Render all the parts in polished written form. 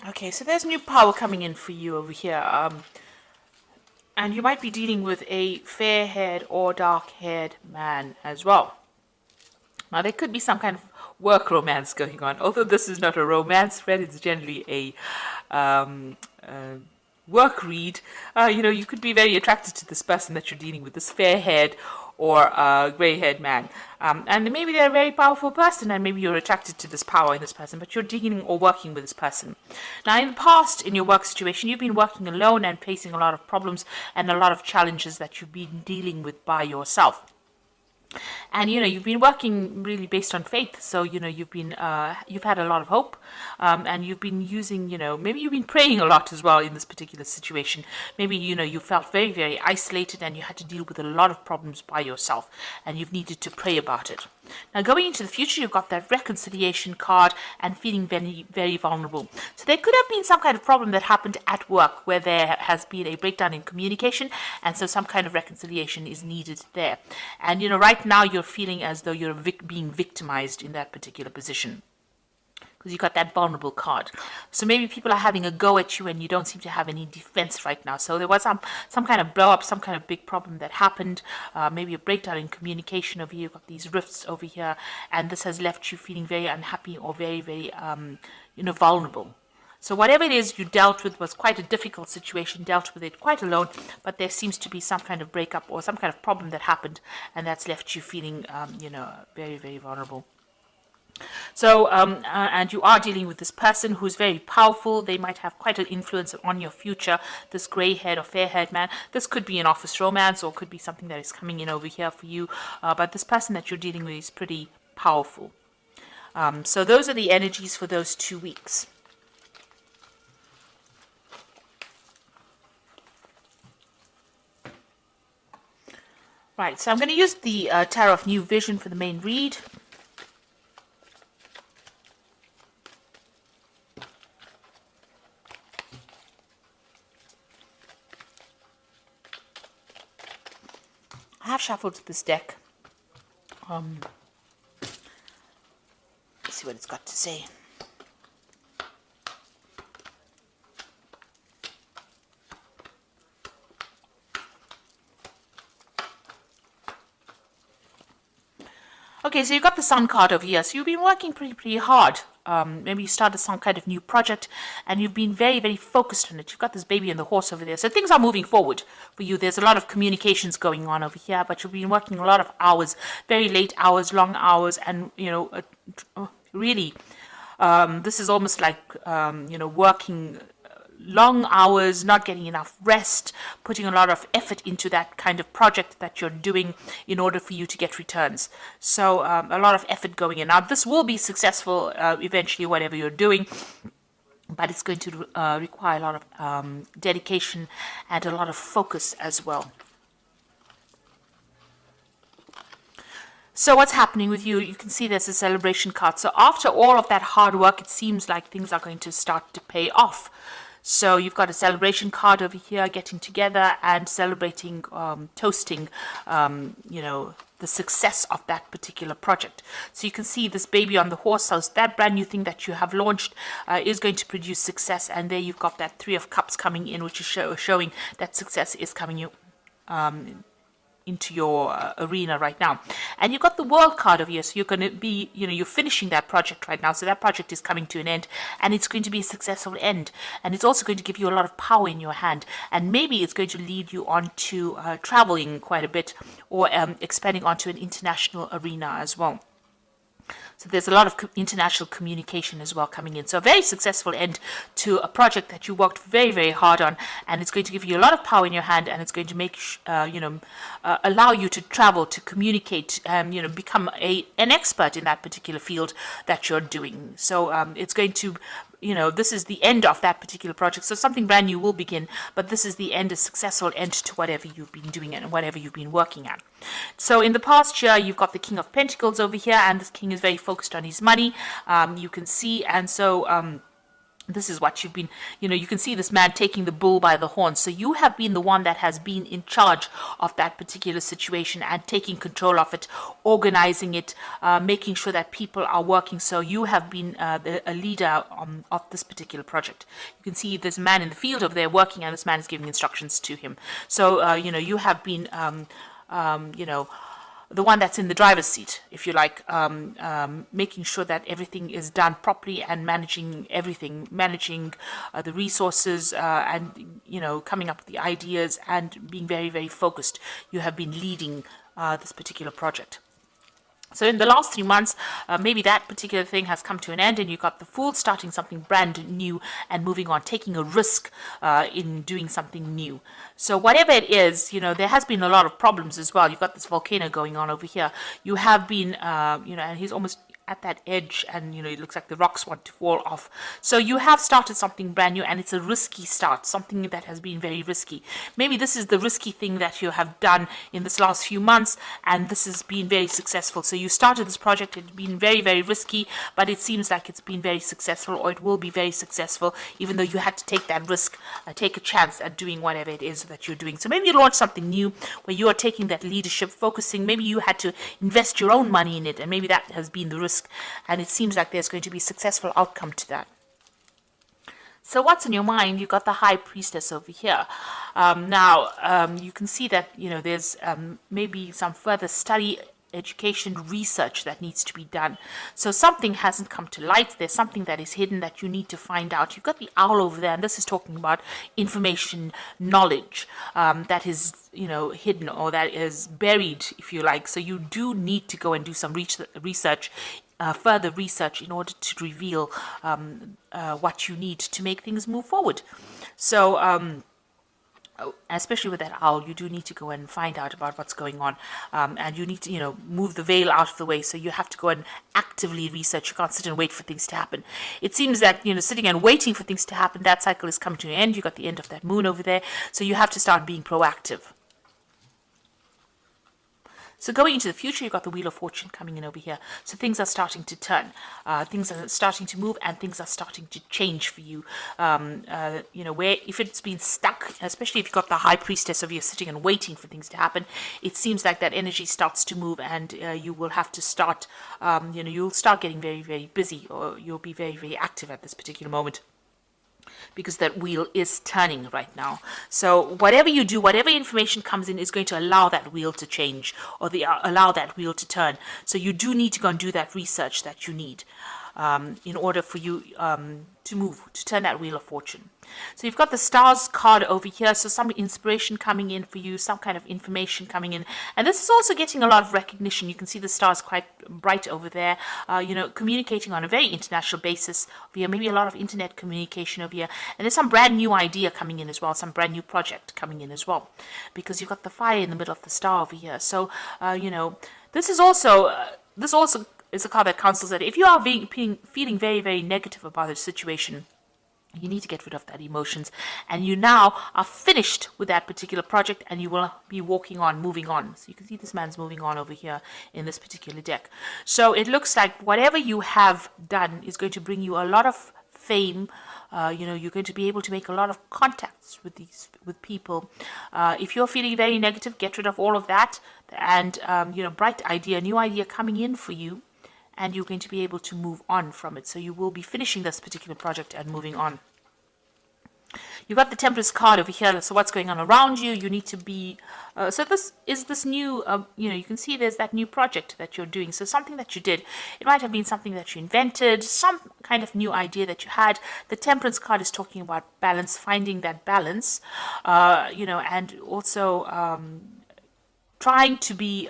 Okay, so there's new power coming in for you over here. And you might be dealing with a fair-haired or dark-haired man as well. Now, there could be some kind of work romance going on. Although this is not a romance thread, it's generally a work read. You could be very attracted to this person that you're dealing with, this fair-haired or gray-haired man. And maybe they're a very powerful person, and maybe you're attracted to this power in this person, but you're dealing or working with this person. Now, in the past, in your work situation, you've been working alone and facing a lot of problems and a lot of challenges that you've been dealing with by yourself. And you've been working really based on faith, so you've had a lot of hope, and you've been using, maybe you've been praying a lot as well in this particular situation. Maybe you felt very, very isolated and you had to deal with a lot of problems by yourself, and you've needed to pray about it. Now, going into the future, you've got that reconciliation card and feeling very, very vulnerable. So there could have been some kind of problem that happened at work where there has been a breakdown in communication, and so some kind of reconciliation is needed there. And right now you're feeling as though you're being victimized in that particular position, because you got that vulnerable card. So maybe people are having a go at you and you don't seem to have any defense right now. So there was some kind of blow up, some kind of big problem that happened, maybe a breakdown in communication over here. You've got these rifts over here, and this has left you feeling very unhappy or very, very, vulnerable. So whatever it is you dealt with was quite a difficult situation, dealt with it quite alone, but there seems to be some kind of breakup or some kind of problem that happened, and that's left you feeling, very, very vulnerable. So, and you are dealing with this person who's very powerful. They might have quite an influence on your future, this grey-haired or fair-haired man. This could be an office romance, or could be something that is coming in over here for you. But this person that you're dealing with is pretty powerful. So those are the energies for those 2 weeks. Right, so I'm going to use the Tarot of New Vision for the main read. I have shuffled this deck. Let's see what it's got to say. Okay, so you got the Sun card over here. So you've been working pretty hard. Maybe you started some kind of new project and you've been very, very focused on it. You've got this baby and the horse over there. So things are moving forward for you. There's a lot of communications going on over here, but you've been working a lot of hours, very late hours, long hours, and, really, this is almost like, working long hours, not getting enough rest, putting a lot of effort into that kind of project that you're doing in order for you to get returns. So a lot of effort going in. Now, this will be successful eventually, whatever you're doing, but it's going to require a lot of dedication and a lot of focus as well. So what's happening with you? You can see there's a celebration card. So after all of that hard work, it seems like things are going to start to pay off. So you've got a celebration card over here, getting together and celebrating, toasting, the success of that particular project. So you can see this baby on the horse. So that brand new thing that you have launched is going to produce success. And there you've got that 3 of Cups coming in, which is showing that success is coming into your arena right now. And you've got the World card over here, so you're going to be, you're finishing that project right now, so that project is coming to an end, and it's going to be a successful end, and it's also going to give you a lot of power in your hand, and maybe it's going to lead you on to traveling quite a bit, or expanding onto an international arena as well. So there's a lot of international communication as well coming in. So a very successful end to a project that you worked very, very hard on, and it's going to give you a lot of power in your hand, and it's going to make allow you to travel, to communicate, become an expert in that particular field that you're doing. So it's going to, this is the end of that particular project. So something brand new will begin, but this is the end, a successful end to whatever you've been doing and whatever you've been working at. So in the past year, you've got the King of Pentacles over here, and this king is very focused on his money. You can see, and so This is what you've been, you can see this man taking the bull by the horns. So you have been the one that has been in charge of that particular situation and taking control of it, organizing it, making sure that people are working. So you have been a leader of this particular project. You can see this man in the field over there working, and this man is giving instructions to him. So, you have been, the one that's in the driver's seat, if you like, making sure that everything is done properly and managing everything, managing the resources and, coming up with the ideas and being very, very focused. You have been leading this particular project. So in the last 3 months, maybe that particular thing has come to an end and you got the Fool starting something brand new and moving on, taking a risk in doing something new. So whatever it is, there has been a lot of problems as well. You've got this volcano going on over here. You have been, and he's almost at that edge, and it looks like the rocks want to fall off. So you have started something brand new, and it's a risky start, something that has been very risky. Maybe this is the risky thing that you have done in this last few months, and this has been very successful. So you started this project, it's been very, very risky, but it seems like it's been very successful, or it will be very successful, even though you had to take that risk, take a chance at doing whatever it is that you're doing. So maybe you launch something new where you are taking that leadership, focusing. Maybe you had to invest your own money in it, and maybe that has been the risk. And it seems like there's going to be a successful outcome to that. So what's in your mind? You've got the High Priestess over here. You can see that, there's maybe some further study, education, research that needs to be done. So something hasn't come to light. There's something that is hidden that you need to find out. You've got the Owl over there, and this is talking about information, knowledge that is, hidden, or that is buried, if you like. So you do need to go and do some research, further research, in order to reveal what you need to make things move forward. So especially with that owl, you do need to go and find out about what's going on, and you need to move the veil out of the way. So you have to go and actively research. You can't sit and wait for things to happen. It seems that sitting and waiting for things to happen, that cycle is coming to an end. You got the end of that moon over there, so you have to start being proactive. So going into the future, you've got the Wheel of Fortune coming in over here. So things are starting to turn, things are starting to move, and things are starting to change for you. Where if it's been stuck, especially if you've got the High Priestess over here sitting and waiting for things to happen, it seems like that energy starts to move, and you will have to start, you'll start getting very, very busy, or you'll be very, very active at this particular moment, because that wheel is turning right now. So whatever you do, whatever information comes in, is going to allow that wheel to change, or allow that wheel to turn. So you do need to go and do that research that you need in order for you to turn that Wheel of Fortune. So you've got the Stars card over here, so some inspiration coming in for you, some kind of information coming in, and this is also getting a lot of recognition. You can see the stars quite bright over there, communicating on a very international basis over here, maybe a lot of internet communication over here, and there's some brand new idea coming in as well, some brand new project coming in as well, because you've got the fire in the middle of the star over here. So this is also is a card that counsels that if you are feeling very, very negative about a situation, you need to get rid of that emotions, and you now are finished with that particular project, and you will be walking on, moving on. So you can see this man's moving on over here in this particular deck. So it looks like whatever you have done is going to bring you a lot of fame. You're going to be able to make a lot of contacts with people. If you're feeling very negative, get rid of all of that, and bright idea, new idea coming in for you, and you're going to be able to move on from it. So you will be finishing this particular project and moving on. You've got the Temperance card over here. So what's going on around you? You need to be... so this is this new... you can see there's that new project that you're doing. So something that you did. It might have been something that you invented, some kind of new idea that you had. The Temperance card is talking about balance, finding that balance, and also trying to be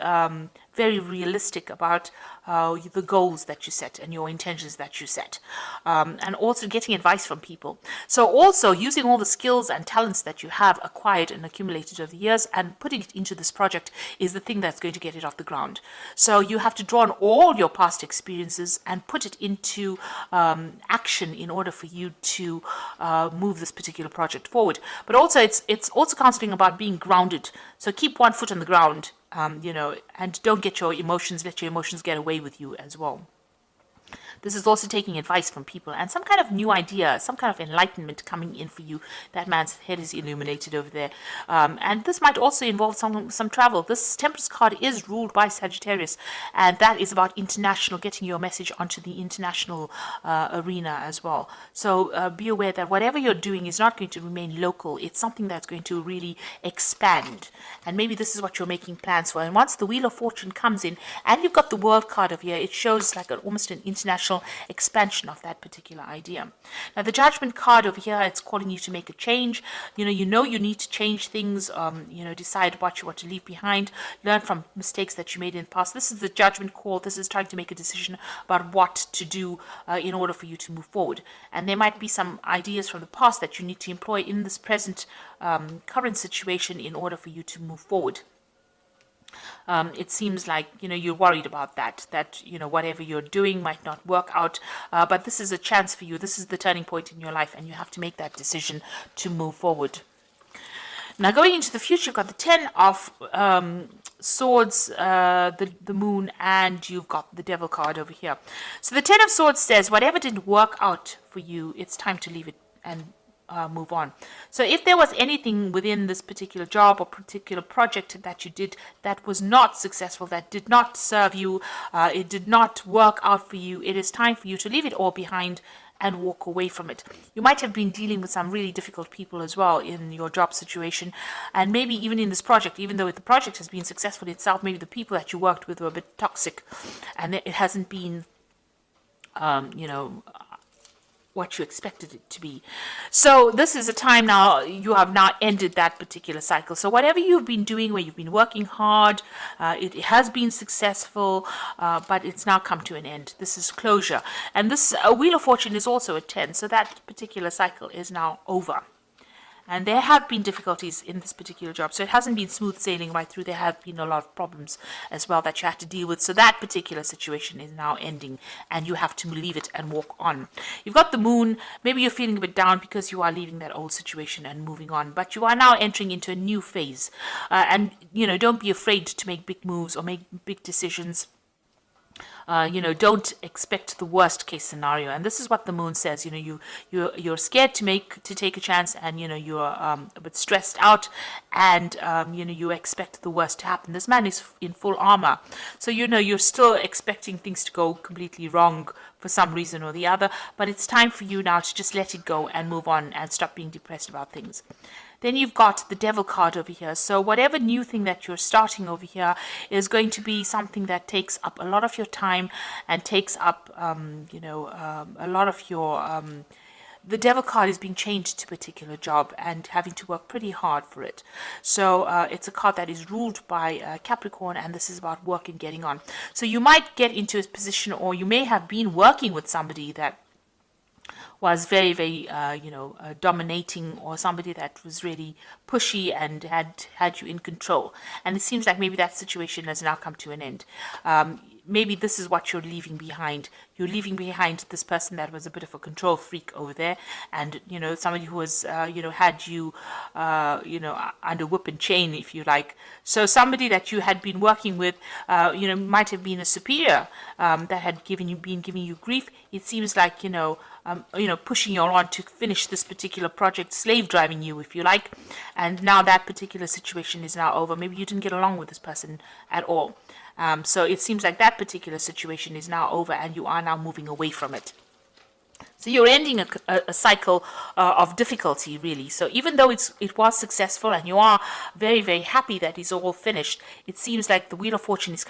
very realistic about the goals that you set and your intentions that you set, and also getting advice from people. So also using all the skills and talents that you have acquired and accumulated over the years and putting it into this project is the thing that's going to get it off the ground. So you have to draw on all your past experiences and put it into action in order for you to move this particular project forward. But also it's also counseling about being grounded. So keep one foot on the ground, and don't let your emotions get away with you as well. This is also taking advice from people and some kind of new idea, some kind of enlightenment coming in for you. That man's head is illuminated over there. And this might also involve some travel. This Temperance card is ruled by Sagittarius, and that is about international, getting your message onto the international arena as well. So be aware that whatever you're doing is not going to remain local. It's something that's going to really expand. And maybe this is what you're making plans for. And once the Wheel of Fortune comes in, and you've got the World card over here, it shows like almost an international expansion of that particular idea. Now, the Judgment card over here, it's calling you to make a change. You need to change things, decide what you want to leave behind, learn from mistakes that you made in the past. This is the Judgment call. This is trying to make a decision about what to do in order for you to move forward. And there might be some ideas from the past that you need to employ in this present current situation in order for you to move forward. It seems like you're worried about that whatever you're doing might not work out, but this is a chance for you. This is the turning point in your life, and you have to make that decision to move forward. Now, going into the future, you've got the 10 of Swords, the Moon, and you've got the Devil card over here. So the 10 of Swords says whatever didn't work out for you, it's time to leave it and move on. So if there was anything within this particular job or particular project that you did that was not successful, that did not serve you, it did not work out for you, it is time for you to leave it all behind and walk away from it. You might have been dealing with some really difficult people as well in your job situation, and maybe even in this project, even though the project has been successful itself, maybe the people that you worked with were a bit toxic, and it hasn't been what you expected it to be. So this is a time now, you have now ended that particular cycle. So whatever you've been doing, where you've been working hard, it has been successful, but it's now come to an end. This is closure. And this Wheel of Fortune is also a 10, so that particular cycle is now over. And there have been difficulties in this particular job. So it hasn't been smooth sailing right through. There have been a lot of problems as well that you have to deal with. So that particular situation is now ending, and you have to leave it and walk on. You've got the Moon. Maybe you're feeling a bit down because you are leaving that old situation and moving on. But you are now entering into a new phase. And don't be afraid to make big moves or make big decisions. Don't expect the worst case scenario. And this is what the Moon says. You're scared to take a chance, and you're a bit stressed out, and you expect the worst to happen. This man is in full armor, so you're still expecting things to go completely wrong for some reason or the other. But it's time for you now to just let it go and move on and stop being depressed about things. Then you've got the Devil card over here. So whatever new thing that you're starting over here is going to be something that takes up a lot of your time and takes up, a lot of your... the Devil card is being changed to a particular job and having to work pretty hard for it. So it's a card that is ruled by Capricorn, and this is about work and getting on. So you might get into a position, or you may have been working with somebody that was very, very, dominating, or somebody that was really pushy and had you in control. And it seems like maybe that situation has now come to an end. Maybe this is what you're leaving behind. You're leaving behind this person that was a bit of a control freak over there, and somebody who was had you under whip and chain, if you like. So somebody that you had been working with might have been a superior that had been giving you grief. It seems like pushing you on to finish this particular project, slave driving you, if you like. And now that particular situation is now over. Maybe you didn't get along with this person at all. So it seems like that particular situation is now over, and you are now moving away from it. So you're ending a cycle of difficulty, really. So even though it was successful and you are very, very happy that it's all finished, it seems like the Wheel of Fortune is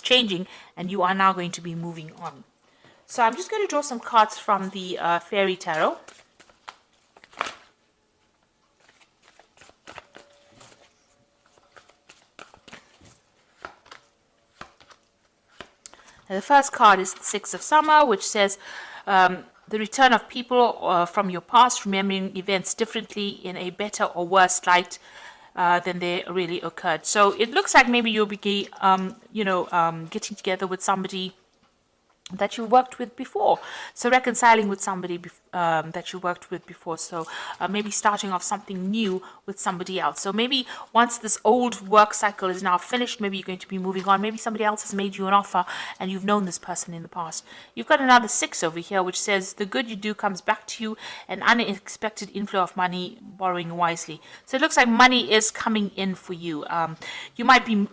changing, and you are now going to be moving on. So I'm just going to draw some cards from the Fairy Tarot. The first card is the Six of Summer, which says the return of people from your past, remembering events differently in a better or worse light than they really occurred. So it looks like maybe you'll be, getting together with somebody that you worked with before. So reconciling with somebody that you worked with before. So maybe starting off something new with somebody else. So maybe once this old work cycle is now finished, maybe you're going to be moving on. Maybe somebody else has made you an offer and you've known this person in the past. You've got another 6 over here, which says the good you do comes back to you, an unexpected inflow of money, borrowing wisely. So it looks like money is coming in for you. You might be,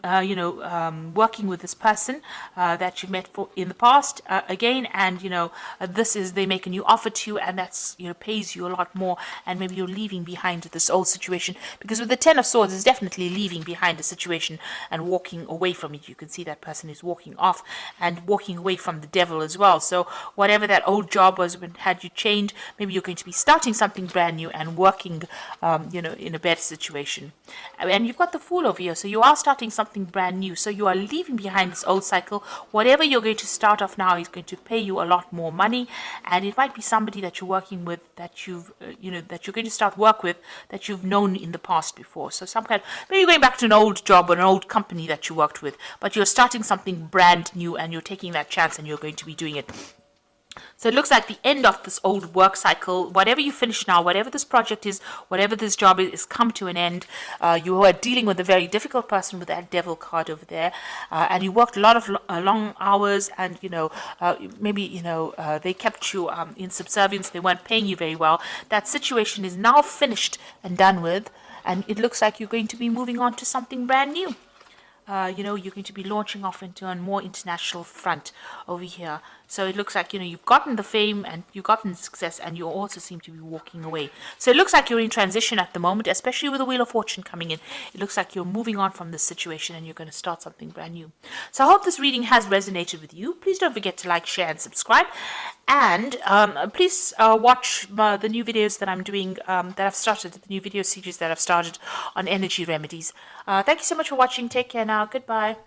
working with this person that you met in the past again, and they make a new offer to you, and that's pays you a lot more, and maybe you're leaving behind this old situation, because with the 10 of Swords is definitely leaving behind a situation and walking away from it. You can see that person is walking off and walking away from the devil as well. So whatever that old job was when had you chained, maybe you're going to be starting something brand new and working in a better situation. And you've got the Fool over here, so you are starting something brand new. So you are leaving behind this old cycle. Whatever you're going to start off now is going to pay you a lot more money, and it might be somebody that you're working with that that you're going to start work with that you've known in the past before. So some kind, maybe going back to an old job or an old company that you worked with, but you're starting something brand new and you're taking that chance and you're going to be doing it. So it looks like the end of this old work cycle. Whatever you finish now, whatever this project is, whatever this job is come to an end. You are dealing with a very difficult person with that devil card over there, and you worked a lot of long hours, and they kept you in subservience. They weren't paying you very well. That situation is now finished and done with, and it looks like you're going to be moving on to something brand new. You're going to be launching off into a more international front over here. So it looks like, you've gotten the fame and you've gotten the success, and you also seem to be walking away. So it looks like you're in transition at the moment, especially with the Wheel of Fortune coming in. It looks like you're moving on from this situation and you're going to start something brand new. So I hope this reading has resonated with you. Please don't forget to like, share, and subscribe. And please watch the new videos that I'm doing, that I've started, the new video series that I've started on energy remedies. Thank you so much for watching. Take care now. Goodbye.